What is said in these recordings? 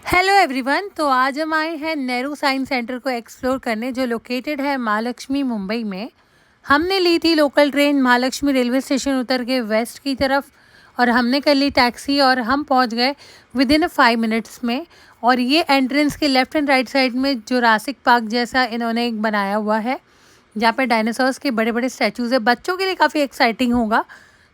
Hello everyone. तो आज हम आए हैं नेहरू साइंस सेंटर को एक्सप्लोर करने, जो लोकेटेड है महालक्ष्मी मुंबई में। हमने ली थी local train Mahalakshmi railway station उतर के वेस्ट की तरफ, और हमने कर ली टैक्सी और हम पहुंच गए विद इन 5 मिनट्स में। और ये एंट्रेंस के लेफ्ट एंड राइट साइड में जुरासिक पार्क जैसा इन्होंने एक बनाया हुआ है, जहाँ पे डायनासोर्स के बड़े बड़े स्टैचूज़ है। बच्चों के लिए काफ़ी एक्साइटिंग होगा।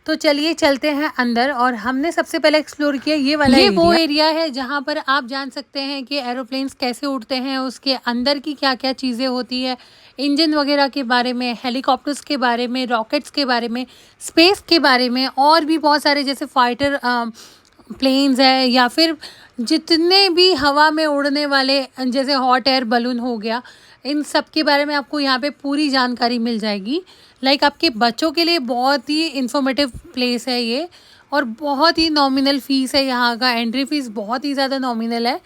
तो चलिए चलते हैं अंदर। और हमने सबसे पहले एक्सप्लोर किया ये वाला एरिया। वो एरिया है जहाँ पर आप जान सकते हैं कि एरोप्लेन्स कैसे उड़ते हैं, उसके अंदर की क्या क्या चीज़ें होती है, इंजन वगैरह के बारे में, हेलीकॉप्टर्स के बारे में, रॉकेट्स के बारे में, स्पेस के बारे में, और भी बहुत सारे जैसे फाइटर प्लेन्स है, या फिर जितने भी हवा में उड़ने वाले जैसे हॉट एयर बलून हो गया, इन सब के बारे में आपको यहाँ पे पूरी जानकारी मिल जाएगी। आपके बच्चों के लिए बहुत ही इंफॉर्मेटिव प्लेस है ये, और बहुत ही नॉमिनल फ़ीस है यहाँ का। एंट्री फ़ीस बहुत ही ज़्यादा नॉमिनल है,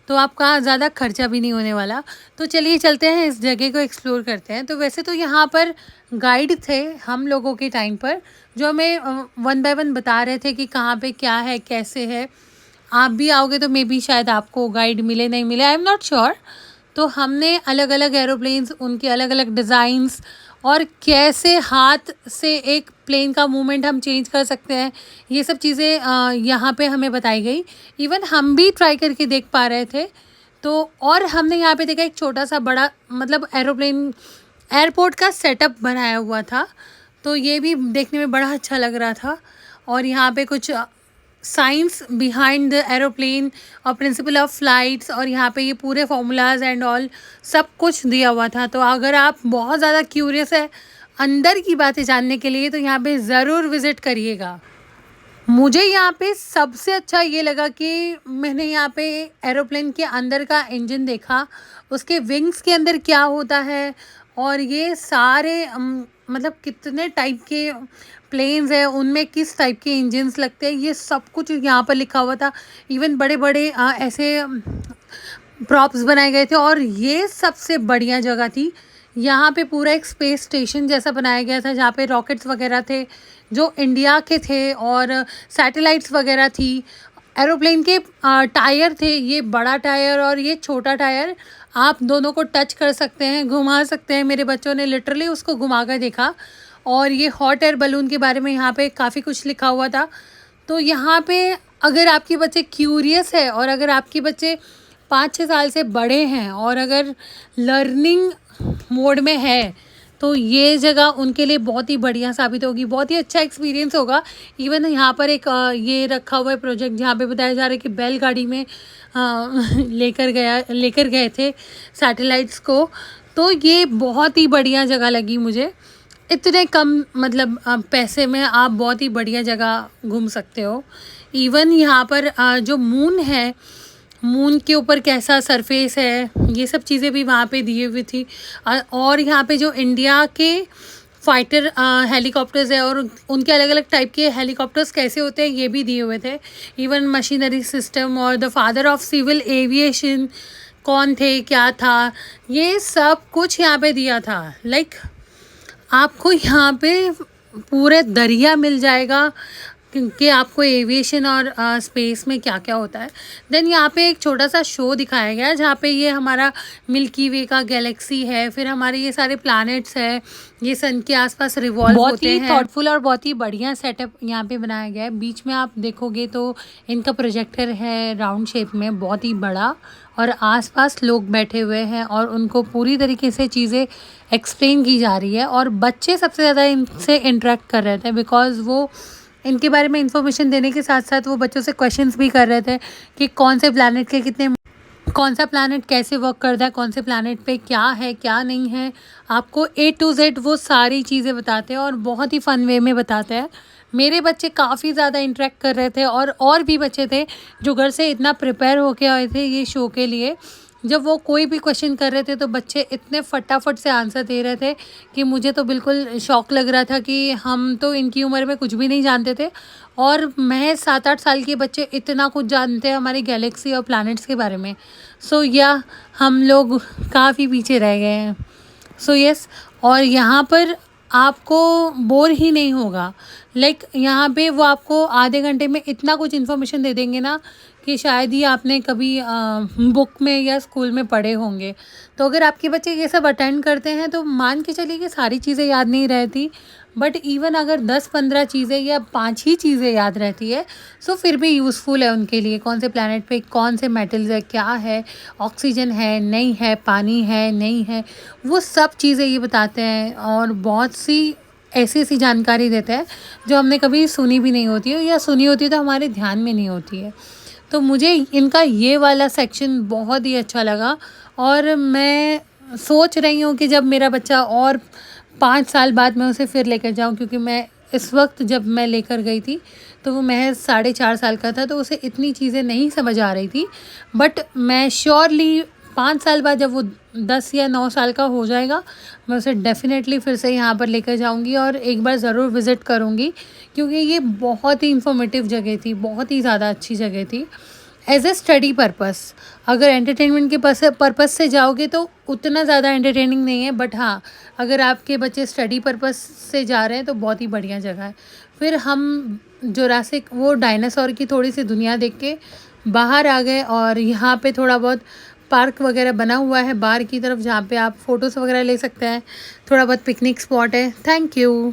तो आपका ज़्यादा खर्चा भी नहीं होने वाला। तो चलिए चलते हैं, इस जगह को एक्सप्लोर करते हैं। तो वैसे तो यहाँ पर गाइड थे हम लोगों के टाइम पर, जो हमें 1 बाय 1 बता रहे थे कि कहाँ पे क्या है, कैसे है। आप भी आओगे तो मे बी शायद आपको गाइड मिले, नहीं मिले, आई एम नॉट श्योर। तो हमने अलग अलग एरोप्लेन्स, उनके अलग अलग डिज़ाइंस, और कैसे हाथ से एक प्लेन का मूवमेंट हम चेंज कर सकते हैं, ये सब चीज़ें यहाँ पे हमें बताई गई। इवन हम भी ट्राई करके देख पा रहे थे। तो और हमने यहाँ पे देखा एक छोटा सा बड़ा एरोप्लेन एयरपोर्ट का सेटअप बनाया हुआ था, तो ये भी देखने में बड़ा अच्छा लग रहा था। और यहाँ पे कुछ साइंस बिहाइंड द एरोप्लेन और प्रिंसिपल ऑफ फ्लाइट्स, और यहाँ पे ये पूरे फॉर्मूलाज एंड ऑल सब कुछ दिया हुआ था। तो अगर आप बहुत ज़्यादा क्यूरियस है अंदर की बातें जानने के लिए, तो यहाँ पे ज़रूर विज़िट करिएगा। मुझे यहाँ पे सबसे अच्छा ये लगा कि मैंने यहाँ पे एरोप्लेन के अंदर का इंजन देखा, उसके विंग्स के अंदर क्या होता है, और ये सारे कितने टाइप के प्लेन्स हैं, उनमें किस टाइप के इंजन्स लगते हैं, ये सब कुछ यहाँ पर लिखा हुआ था। इवन बड़े बड़े ऐसे प्रॉप्स बनाए गए थे। और ये सबसे बढ़िया जगह थी, यहाँ पे पूरा एक स्पेस स्टेशन जैसा बनाया गया था, जहाँ पे रॉकेट्स वगैरह थे जो इंडिया के थे, और सैटेलाइट्स वगैरह थी। एरोप्लेन के टायर थे, ये बड़ा टायर और ये छोटा टायर, आप दोनों को टच कर सकते हैं, घुमा सकते हैं। मेरे बच्चों ने लिटरली उसको घुमा कर देखा। और ये हॉट एयर बलून के बारे में यहाँ पे काफ़ी कुछ लिखा हुआ था। तो यहाँ पे अगर आपके बच्चे क्यूरियस है, और अगर आपके बच्चे 5-6 साल से बड़े हैं, और अगर लर्निंग मोड में है, तो ये जगह उनके लिए बहुत ही बढ़िया साबित होगी, बहुत ही अच्छा एक्सपीरियंस होगा। इवन यहाँ पर एक ये रखा हुआ है प्रोजेक्ट, जहाँ पे बताया जा रहा है कि बैलगाड़ी में लेकर गए थे सैटेलाइट्स को। तो ये बहुत ही बढ़िया जगह लगी मुझे। इतने कम पैसे में आप बहुत ही बढ़िया जगह घूम सकते हो। इवन यहाँ पर जो मून है, मून के ऊपर कैसा सरफेस है, ये सब चीज़ें भी वहाँ पे दी हुई थी। और यहाँ पे जो इंडिया के फाइटर हेलीकॉप्टर्स है, और उनके अलग अलग टाइप के हेलीकॉप्टर्स कैसे होते हैं, ये भी दिए हुए थे। इवन मशीनरी सिस्टम और the father of civil aviation कौन थे, क्या था, ये सब कुछ यहाँ पे दिया था। आपको यहाँ पे पूरे दरिया मिल जाएगा कि आपको एविएशन और स्पेस में क्या क्या होता है। देन यहाँ पे एक छोटा सा शो दिखाया गया है, जहाँ पे ये हमारा मिल्की वे का गैलेक्सी है, फिर हमारे ये सारे प्लैनेट्स है, ये सन के आसपास रिवॉल्व होते हैं। बहुत ही थॉटफुल और बहुत ही बढ़िया सेटअप यहाँ पे बनाया गया है। बीच में आप देखोगे तो इनका प्रोजेक्टर है राउंड शेप में, बहुत ही बड़ा, और आसपास लोग बैठे हुए हैं, और उनको पूरी तरीके से चीज़ें एक्सप्लेन की जा रही है। और बच्चे सबसे ज़्यादा इनसे इंटरेक्ट कर रहे थे, बिकॉज वो इनके बारे में इंफॉर्मेशन देने के साथ साथ वो बच्चों से क्वेश्चंस भी कर रहे थे कि कौन से प्लैनेट के कितने, कौन सा प्लैनेट कैसे वर्क करता है, कौन से प्लैनेट पे क्या है क्या नहीं है। आपको A to Z वो सारी चीज़ें बताते हैं, और बहुत ही फ़न वे में बताते हैं। मेरे बच्चे काफ़ी ज़्यादा इंटरेक्ट कर रहे थे, और भी बच्चे थे जो घर से इतना प्रिपेयर होके आए थे ये शो के लिए। जब वो कोई भी क्वेश्चन कर रहे थे, तो बच्चे इतने फटाफट से आंसर दे रहे थे कि मुझे तो बिल्कुल शौक लग रहा था कि हम तो इनकी उम्र में कुछ भी नहीं जानते थे, और मैं 7-8 साल के बच्चे इतना कुछ जानते हैं हमारी गैलेक्सी और प्लैनेट्स के बारे में। सो हम लोग काफ़ी पीछे रह गए हैं। सो यस, और यहाँ पर आपको बोर ही नहीं होगा। लाइक यहाँ पे वो आपको आधे घंटे में इतना कुछ इन्फॉर्मेशन दे देंगे ना कि शायद ही आपने कभी बुक में या स्कूल में पढ़े होंगे। तो अगर आपके बच्चे ये सब अटेंड करते हैं तो मान के चलिए कि सारी चीज़ें याद नहीं रहती, बट इवन अगर 10-15 चीज़ें या 5 ही चीज़ें याद रहती है सो फिर भी यूज़फुल है उनके लिए। कौन से प्लैनेट पे कौन से मेटल्स है, क्या है, ऑक्सीजन है नहीं है, पानी है नहीं है, वो सब चीज़ें ये बताते हैं। और बहुत सी ऐसी ऐसी जानकारी देते हैं जो हमने कभी सुनी भी नहीं होती है, या सुनी होती है तो हमारे ध्यान में नहीं होती है। तो मुझे इनका ये वाला सेक्शन बहुत ही अच्छा लगा, और मैं सोच रही हूँ कि जब मेरा बच्चा और 5 साल बाद मैं उसे फिर लेकर जाऊँ, क्योंकि मैं इस वक्त जब मैं लेकर गई थी तो वो महज़ 4.5 साल का था, तो उसे इतनी चीज़ें नहीं समझ आ रही थी। बट मैं श्योरली 5 साल बाद जब वो 10 या 9 साल का हो जाएगा, मैं उसे डेफ़िनेटली फिर से यहाँ पर लेकर जाऊँगी और एक बार ज़रूर विज़िट करूँगी, क्योंकि ये बहुत ही इन्फॉर्मेटिव जगह थी, बहुत ही ज़्यादा अच्छी जगह थी। एज़ अ स्टडी पर्पस, अगर एंटरटेनमेंट के पर्पस से जाओगे तो उतना ज़्यादा एंटरटेनिंग नहीं है, बट हाँ, अगर आपके बच्चे स्टडी पर्पस से जा रहे हैं तो बहुत ही बढ़िया जगह है। फिर हम जुरासिक वो डायनासोर की थोड़ी सी दुनिया देख के बाहर आ गए, और यहाँ पे थोड़ा बहुत पार्क वगैरह बना हुआ है बाहर की तरफ, जहाँ पे आप फ़ोटोज़ वगैरह ले सकते हैं। थोड़ा बहुत पिकनिक स्पॉट है। Thank you.